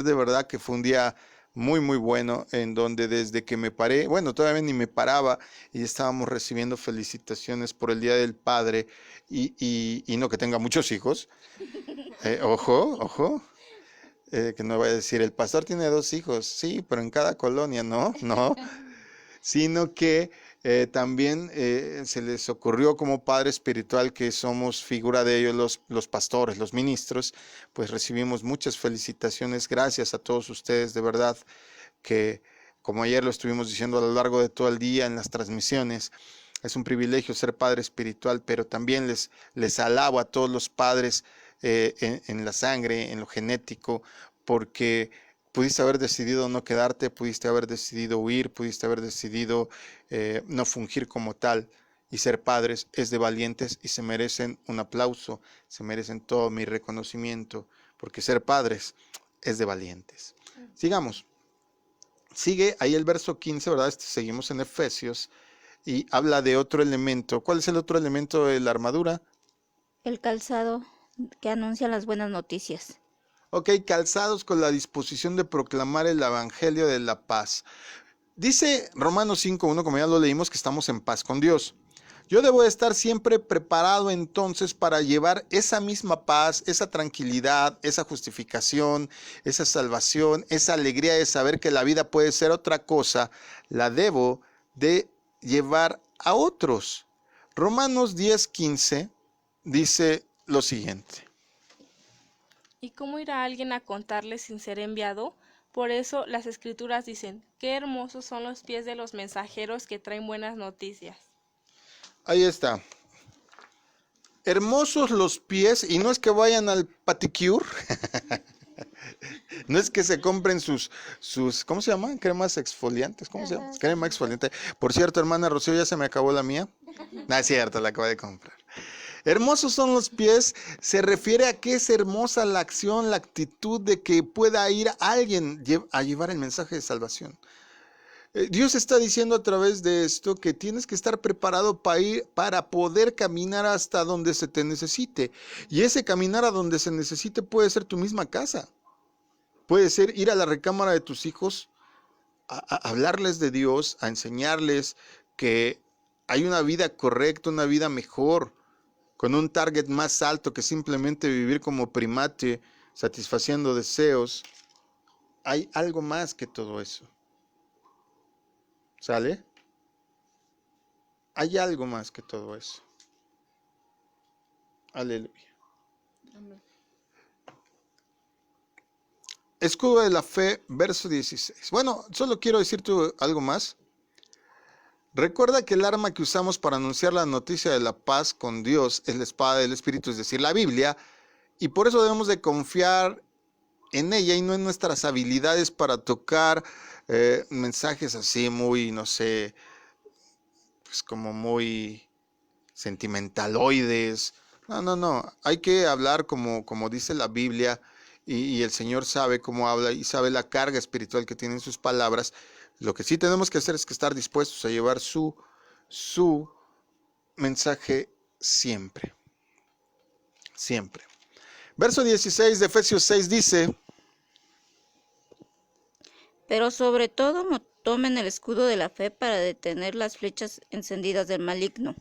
de verdad que fue un día muy, muy bueno, en donde desde que me paré, bueno, todavía ni me paraba, y estábamos recibiendo felicitaciones por el Día del Padre, y no que tenga muchos hijos. Ojo. Que no vaya a decir, el pastor tiene 2 hijos, sí, pero en cada colonia, no, sino que también se les ocurrió como padre espiritual, que somos figura de ellos los pastores, los ministros, pues recibimos muchas felicitaciones. Gracias a todos ustedes, de verdad, que como ayer lo estuvimos diciendo a lo largo de todo el día en las transmisiones, es un privilegio ser padre espiritual, pero también les alabo a todos los padres en la sangre, en lo genético, porque pudiste haber decidido no quedarte, pudiste haber decidido huir, pudiste haber decidido no fungir como tal, y ser padres es de valientes, y se merecen un aplauso, se merecen todo mi reconocimiento, porque ser padres es de valientes. Sigamos. Sigue ahí el verso 15, ¿verdad? Seguimos en Efesios, y habla de otro elemento. ¿Cuál es el otro elemento de la armadura? El calzado que anuncia las buenas noticias. Ok, calzados con la disposición de proclamar el evangelio de la paz. Dice Romanos 5:1, como ya lo leímos, que estamos en paz con Dios. Yo debo estar siempre preparado entonces para llevar esa misma paz, esa tranquilidad, esa justificación, esa salvación, esa alegría de saber que la vida puede ser otra cosa. La debo de llevar a otros. Romanos 10:15 dice lo siguiente. ¿Y cómo irá alguien a contarle sin ser enviado? Por eso las escrituras dicen, qué hermosos son los pies de los mensajeros que traen buenas noticias. Ahí está. Hermosos los pies, y no es que vayan al paticure, no es que se compren sus ¿cómo se llaman? Cremas exfoliantes, ¿cómo se llama? Crema exfoliante. Por cierto, hermana Rocío, ya se me acabó la mía. No es cierto, la acabo de comprar. Hermosos son los pies, se refiere a que es hermosa la acción, la actitud de que pueda ir alguien a llevar el mensaje de salvación. Dios está diciendo a través de esto que tienes que estar preparado para poder caminar hasta donde se te necesite. Y ese caminar a donde se necesite puede ser tu misma casa. Puede ser ir a la recámara de tus hijos, a hablarles de Dios, a enseñarles que hay una vida correcta, una vida mejor, con un target más alto que simplemente vivir como primate, satisfaciendo deseos. Hay algo más que todo eso. ¿Sale? Hay algo más que todo eso. Aleluya. Escudo de la fe, verso 16. Bueno, solo quiero decirte algo más. Recuerda que el arma que usamos para anunciar la noticia de la paz con Dios es la espada del Espíritu, es decir, la Biblia, y por eso debemos de confiar en ella y no en nuestras habilidades para tocar mensajes así muy, no sé, pues como muy sentimentaloides. No, hay que hablar como dice la Biblia, y el Señor sabe cómo habla y sabe la carga espiritual que tienen sus palabras. Lo que sí tenemos que hacer es que estar dispuestos a llevar su mensaje siempre. Siempre. Verso 16 de Efesios 6 dice: Pero sobre todo tomen el escudo de la fe para detener las flechas encendidas del maligno.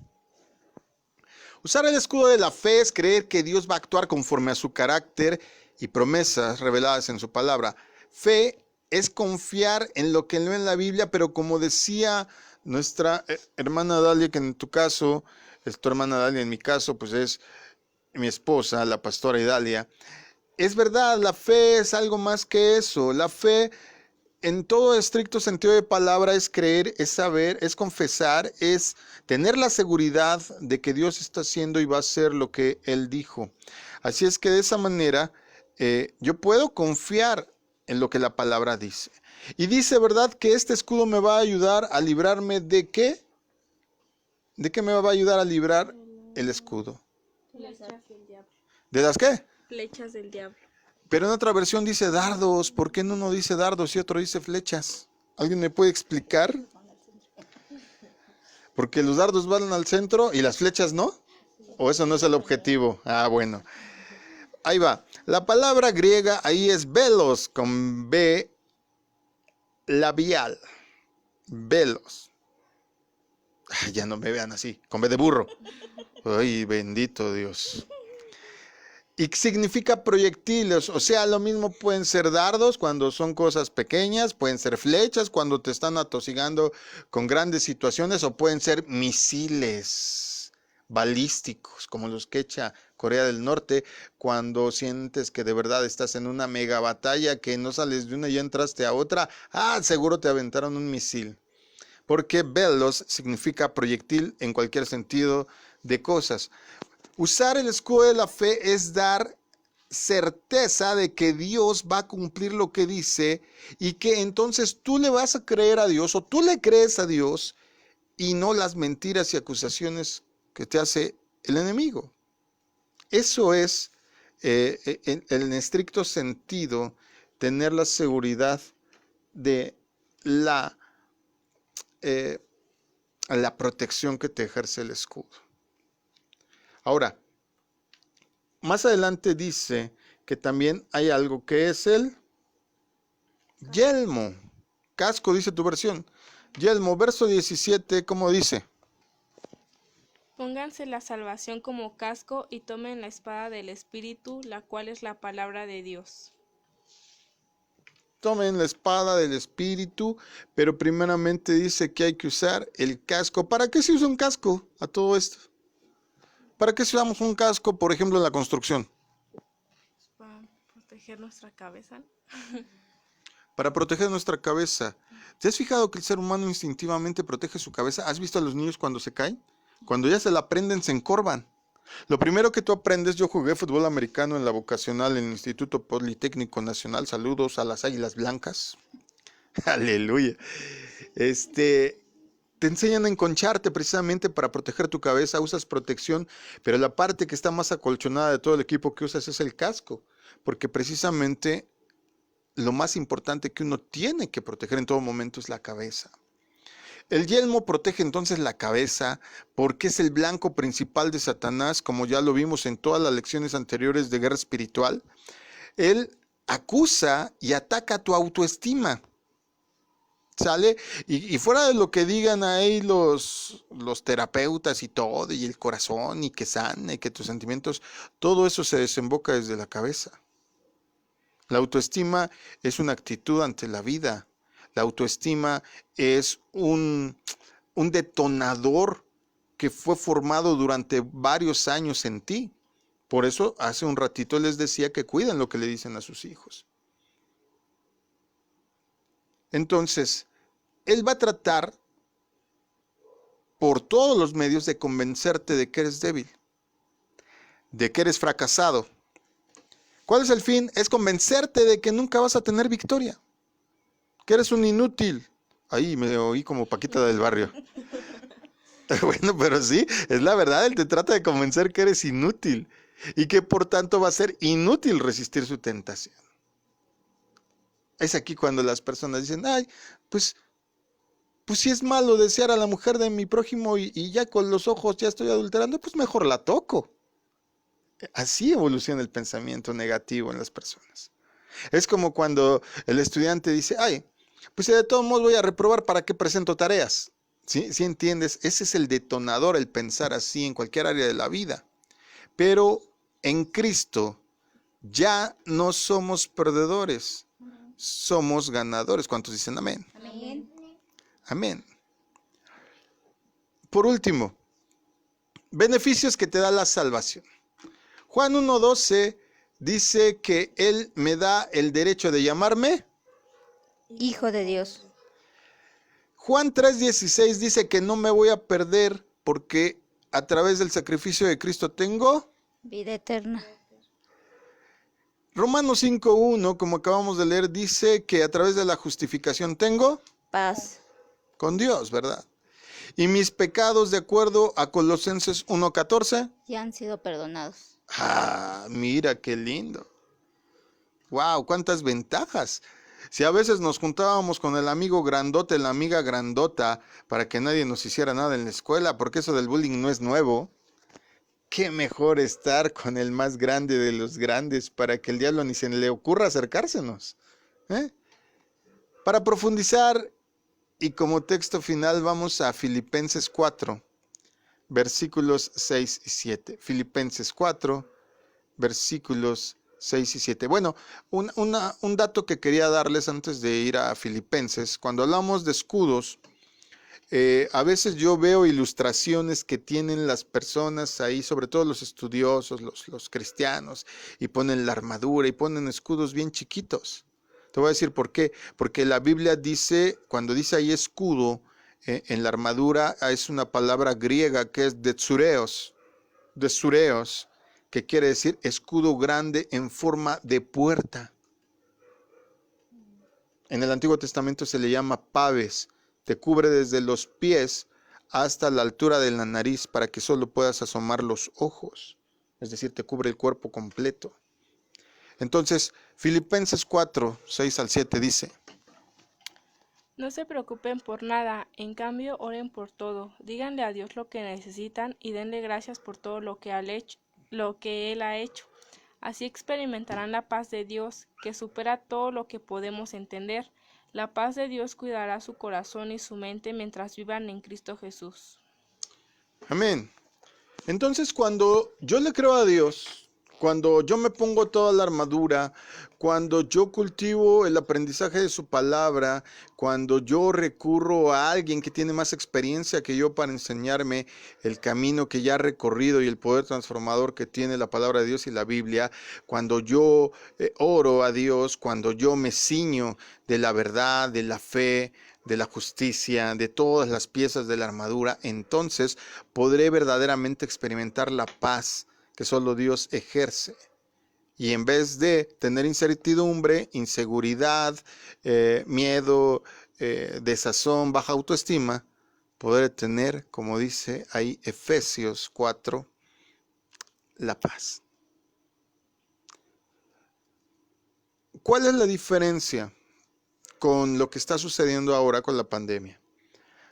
Usar el escudo de la fe es creer que Dios va a actuar conforme a su carácter y promesas reveladas en su palabra. Fe es confiar en lo que leo en la Biblia, pero como decía nuestra hermana Dalia, que en tu caso es tu hermana Dalia, en mi caso pues es mi esposa, la pastora Idalia, es verdad, la fe es algo más que eso. La fe, en todo estricto sentido de palabra, es creer, es saber, es confesar, es tener la seguridad de que Dios está haciendo y va a hacer lo que Él dijo. Así es que de esa manera yo puedo confiar en lo que la palabra dice. Y dice, ¿verdad?, que este escudo me va a ayudar a librarme ¿de qué? ¿De qué me va a ayudar a librar el escudo? Flechas del diablo. ¿De las qué? Flechas del diablo. Pero en otra versión dice dardos. ¿Por qué en uno dice dardos y otro dice flechas? ¿Alguien me puede explicar? Porque los dardos van al centro y las flechas no. ¿O eso no es el objetivo? Ah, bueno. Ahí va. La palabra griega ahí es velos, con B labial. Velos. Ay, ya no me vean así, con B de burro. Ay, bendito Dios. Y significa proyectiles, o sea, lo mismo pueden ser dardos cuando son cosas pequeñas, pueden ser flechas cuando te están atosigando con grandes situaciones, o pueden ser misiles balísticos como los que echa Corea del Norte cuando sientes que de verdad estás en una mega batalla, que no sales de una y entraste a otra. Seguro te aventaron un misil. Porque velos significa proyectil en cualquier sentido de cosas. Usar el escudo de la fe es dar certeza de que Dios va a cumplir lo que dice y que entonces tú le vas a creer a Dios o tú le crees a Dios y no las mentiras y acusaciones que te hace el enemigo. Eso es, en estricto sentido, tener la seguridad de la protección que te ejerce el escudo. Ahora, más adelante dice que también hay algo que es el yelmo. Casco, dice tu versión. Yelmo, verso 17, ¿cómo dice? Pónganse la salvación como casco y tomen la espada del Espíritu, la cual es la palabra de Dios. Tomen la espada del Espíritu, pero primeramente dice que hay que usar el casco. ¿Para qué se usa un casco a todo esto? ¿Para qué usamos un casco, por ejemplo, en la construcción? Para proteger nuestra cabeza. Para proteger nuestra cabeza. ¿Te has fijado que el ser humano instintivamente protege su cabeza? ¿Has visto a los niños cuando se caen? Cuando ya se la aprenden, se encorvan. Lo primero que tú aprendes, yo jugué fútbol americano en la vocacional en el Instituto Politécnico Nacional. Saludos a las Águilas Blancas. Aleluya. Te enseñan a enconcharte precisamente para proteger tu cabeza, usas protección, pero la parte que está más acolchonada de todo el equipo que usas es el casco, porque precisamente lo más importante que uno tiene que proteger en todo momento es la cabeza. El yelmo protege entonces la cabeza porque es el blanco principal de Satanás, como ya lo vimos en todas las lecciones anteriores de guerra espiritual. Él acusa y ataca tu autoestima. ¿Sale? Y fuera de lo que digan ahí los terapeutas y todo, y el corazón, y que sane, y que tus sentimientos, todo eso se desemboca desde la cabeza. La autoestima es una actitud ante la vida. La autoestima es un detonador que fue formado durante varios años en ti. Por eso hace un ratito les decía que cuiden lo que le dicen a sus hijos. Entonces, él va a tratar por todos los medios de convencerte de que eres débil, de que eres fracasado. ¿Cuál es el fin? Es convencerte de que nunca vas a tener victoria, que eres un inútil. Ahí me oí como Paquita del Barrio. Bueno, pero sí, es la verdad, él te trata de convencer que eres inútil y que por tanto va a ser inútil resistir su tentación. Es aquí cuando las personas dicen, ay, pues si es malo desear a la mujer de mi prójimo y ya con los ojos ya estoy adulterando, pues mejor la toco. Así evoluciona el pensamiento negativo en las personas. Es como cuando el estudiante dice, ay, pues de todos modos voy a reprobar, ¿para qué presento tareas? ¿Sí entiendes? Ese es el detonador, el pensar así en cualquier área de la vida. Pero en Cristo ya no somos perdedores, somos ganadores. ¿Cuántos dicen amén? Amén. Amén. Por último, beneficios que te da la salvación. Juan 1:12 dice que Él me da el derecho de llamarme Hijo de Dios. Juan 3:16 dice que no me voy a perder porque a través del sacrificio de Cristo tengo Vida eterna. Romanos 5:1, como acabamos de leer, dice que a través de la justificación tengo Paz. con Dios, ¿verdad? Y mis pecados, de acuerdo a Colosenses 1:14, Ya han sido perdonados. mira qué lindo. Wow, cuántas ventajas. Si a veces nos juntábamos con el amigo grandote, la amiga grandota, para que nadie nos hiciera nada en la escuela, porque eso del bullying no es nuevo, qué mejor estar con el más grande de los grandes para que el diablo ni se le ocurra acercársenos. Para profundizar y como texto final vamos a Filipenses 4, versículos 6 y 7. Filipenses 4, versículos 6 y 7. Bueno, un dato que quería darles antes de ir a Filipenses. Cuando hablamos de escudos, a veces yo veo ilustraciones que tienen las personas ahí, sobre todo los estudiosos, los cristianos, y ponen la armadura y ponen escudos bien chiquitos. Te voy a decir por qué. Porque la Biblia dice, cuando dice ahí escudo, en la armadura es una palabra griega que es detsureos, que quiere decir escudo grande en forma de puerta. En el Antiguo Testamento se le llama paves. Te cubre desde los pies hasta la altura de la nariz para que solo puedas asomar los ojos. Es decir, te cubre el cuerpo completo. Entonces, Filipenses 4, 6 al 7 dice: No se preocupen por nada, en cambio oren por todo. Díganle a Dios lo que necesitan y denle gracias por todo lo que Él ha hecho. Así experimentarán la paz de Dios, que supera todo lo que podemos entender. La paz de Dios cuidará su corazón y su mente mientras vivan en Cristo Jesús. Amén. Entonces, cuando yo le creo a Dios, cuando yo me pongo toda la armadura, cuando yo cultivo el aprendizaje de su palabra, cuando yo recurro a alguien que tiene más experiencia que yo para enseñarme el camino que ya he recorrido y el poder transformador que tiene la palabra de Dios y la Biblia, cuando yo oro a Dios, cuando yo me ciño de la verdad, de la fe, de la justicia, de todas las piezas de la armadura, entonces podré verdaderamente experimentar la paz que solo Dios ejerce. Y en vez de tener incertidumbre, inseguridad, miedo, desazón, baja autoestima, poder tener, como dice ahí Efesios 4, la paz. ¿Cuál es la diferencia con lo que está sucediendo ahora con la pandemia?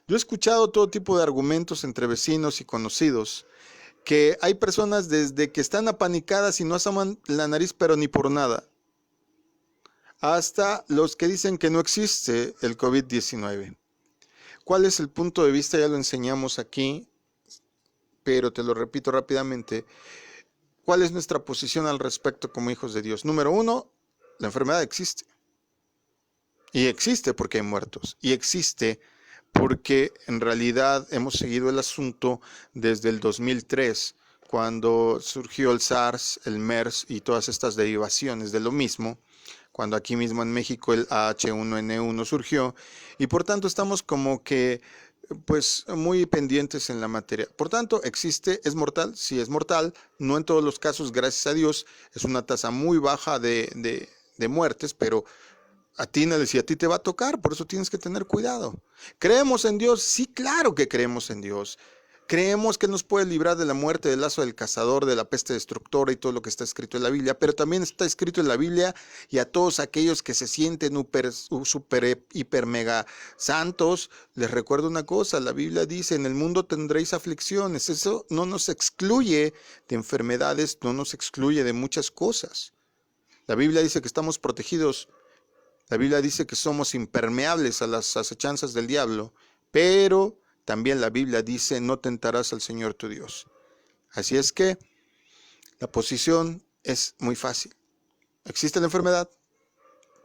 Yo he escuchado todo tipo de argumentos entre vecinos y conocidos, que hay personas desde que están apanicadas y no asoman la nariz pero ni por nada, hasta los que dicen que no existe el COVID-19. ¿Cuál es el punto de vista? Ya lo enseñamos aquí, pero te lo repito rápidamente. ¿Cuál es nuestra posición al respecto como hijos de Dios? Número uno, la enfermedad existe. Y existe porque hay muertos. Y existe porque en realidad hemos seguido el asunto desde el 2003, cuando surgió el SARS, el MERS y todas estas derivaciones de lo mismo, cuando aquí mismo en México el H1N1 surgió, y por tanto estamos como que pues muy pendientes en la materia. Por tanto, existe, es mortal, sí es mortal, no en todos los casos, gracias a Dios, es una tasa muy baja de muertes, pero atínale si a ti te va a tocar, por eso tienes que tener cuidado. ¿Creemos en Dios? Sí, claro que creemos en Dios. Creemos que Él nos puede librar de la muerte, del lazo del cazador, de la peste destructora y todo lo que está escrito en la Biblia, pero también está escrito en la Biblia y a todos aquellos que se sienten super, hiper, mega santos, les recuerdo una cosa, la Biblia dice, en el mundo tendréis aflicciones, eso no nos excluye de enfermedades, no nos excluye de muchas cosas. La Biblia dice que estamos protegidos, la Biblia dice que somos impermeables a las acechanzas del diablo, pero también la Biblia dice, no tentarás al Señor tu Dios. Así es que la posición es muy fácil. Existe la enfermedad,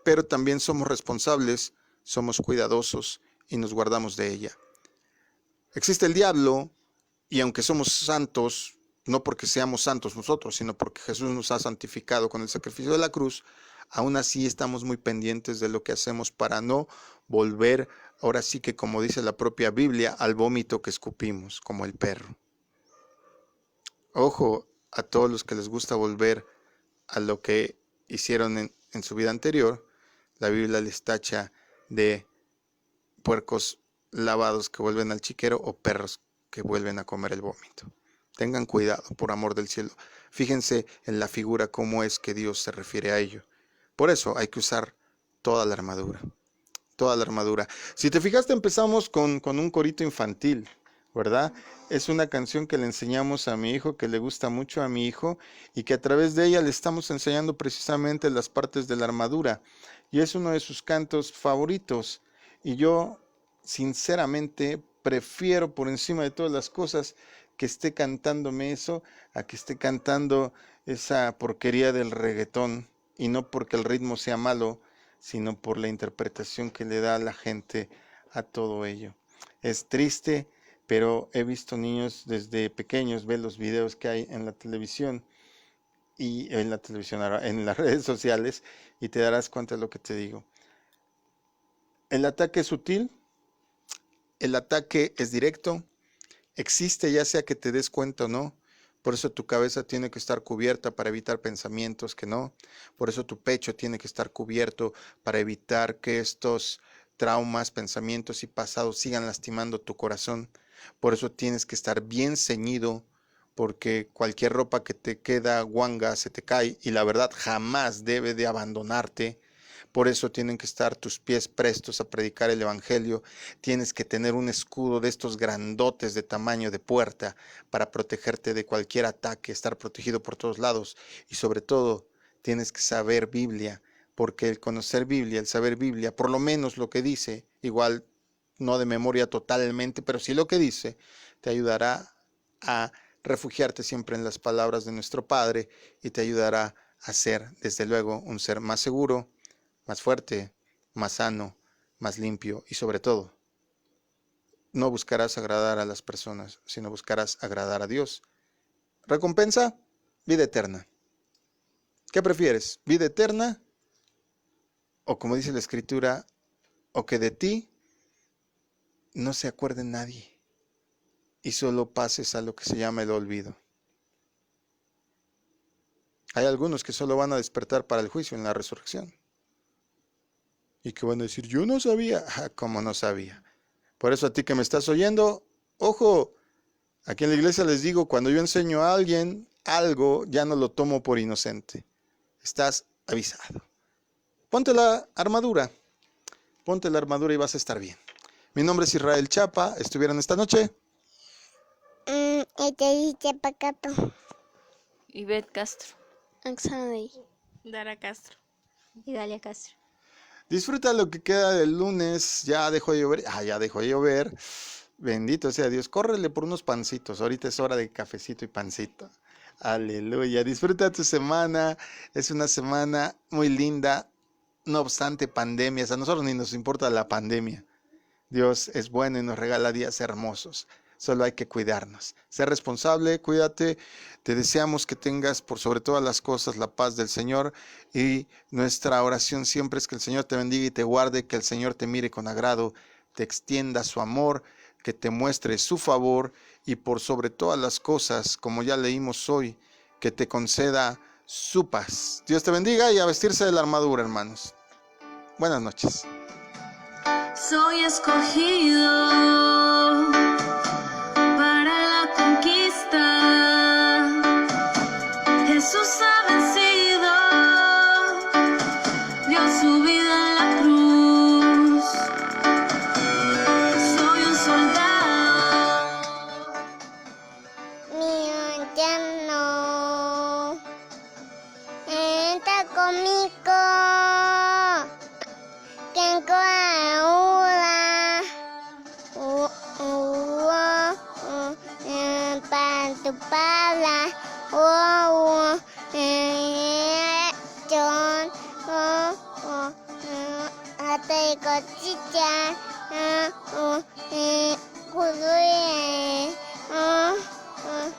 pero también somos responsables, somos cuidadosos y nos guardamos de ella. Existe el diablo, y aunque somos santos, no porque seamos santos nosotros, sino porque Jesús nos ha santificado con el sacrificio de la cruz, aún así estamos muy pendientes de lo que hacemos para no volver, ahora sí que como dice la propia Biblia, al vómito que escupimos, como el perro. Ojo a todos los que les gusta volver a lo que hicieron en su vida anterior, la Biblia les tacha de puercos lavados que vuelven al chiquero o perros que vuelven a comer el vómito. Tengan cuidado, por amor del cielo. Fíjense en la figura cómo es que Dios se refiere a ello. Por eso hay que usar toda la armadura. Toda la armadura. Si te fijaste, empezamos con un corito infantil, ¿verdad? Es una canción que le enseñamos a mi hijo, que le gusta mucho a mi hijo, y que a través de ella le estamos enseñando precisamente las partes de la armadura. Y es uno de sus cantos favoritos. Y yo, sinceramente, prefiero por encima de todas las cosas que esté cantándome eso, a que esté cantando esa porquería del reggaetón. Y no porque el ritmo sea malo, sino por la interpretación que le da a la gente a todo ello. Es triste, pero he visto niños desde pequeños ver los videos que hay en la televisión en las redes sociales, y te darás cuenta de lo que te digo. El ataque es sutil, el ataque es directo, existe ya sea que te des cuenta o no. Por eso tu cabeza tiene que estar cubierta para evitar pensamientos que no. Por eso tu pecho tiene que estar cubierto para evitar que estos traumas, pensamientos y pasados sigan lastimando tu corazón. Por eso tienes que estar bien ceñido, porque cualquier ropa que te queda guanga se te cae y la verdad jamás debe de abandonarte. Por eso tienen que estar tus pies prestos a predicar el evangelio. Tienes que tener un escudo de estos grandotes de tamaño de puerta para protegerte de cualquier ataque, estar protegido por todos lados. Y sobre todo, tienes que saber Biblia, porque el conocer Biblia, el saber Biblia, por lo menos lo que dice, igual no de memoria totalmente, pero sí lo que dice, te ayudará a refugiarte siempre en las palabras de nuestro Padre y te ayudará a ser, desde luego, un ser más seguro, más fuerte, más sano, más limpio y sobre todo, no buscarás agradar a las personas, sino buscarás agradar a Dios. ¿Recompensa? Vida eterna. ¿Qué prefieres? ¿Vida eterna? O como dice la Escritura, o que de ti no se acuerde nadie y solo pases a lo que se llama el olvido. Hay algunos que solo van a despertar para el juicio en la resurrección. Y que van a decir, yo no sabía. ¿Cómo no sabía? Por eso a ti que me estás oyendo, ojo, aquí en la iglesia les digo, cuando yo enseño a alguien algo, ya no lo tomo por inocente. Estás avisado. Ponte la armadura y vas a estar bien. Mi nombre es Israel Chapa. ¿Estuvieron esta noche? Te dice Pacato. Ivette Castro. Axanay. Dara Castro. Y Dalia Castro. Disfruta lo que queda del lunes. Ya dejó de llover. Ya dejó de llover. Bendito sea Dios. Córrele por unos pancitos. Ahorita es hora de cafecito y pancito. Aleluya. Disfruta tu semana. Es una semana muy linda. No obstante pandemias. A nosotros ni nos importa la pandemia. Dios es bueno y nos regala días hermosos. Solo hay que cuidarnos. Sé responsable, cuídate. Te deseamos que tengas por sobre todas las cosas la paz del Señor. Y nuestra oración siempre es que el Señor te bendiga y te guarde, que el Señor te mire con agrado, te extienda su amor, que te muestre su favor y por sobre todas las cosas, como ya leímos hoy, que te conceda su paz. Dios te bendiga y a vestirse de la armadura, hermanos. Buenas noches. Soy escogido para la conquista. Jesús ha vencido, dio su vida en la cruz. Soy un soldado. Mi anciano, entra conmigo. Quien para tu palabra, hasta cochicha,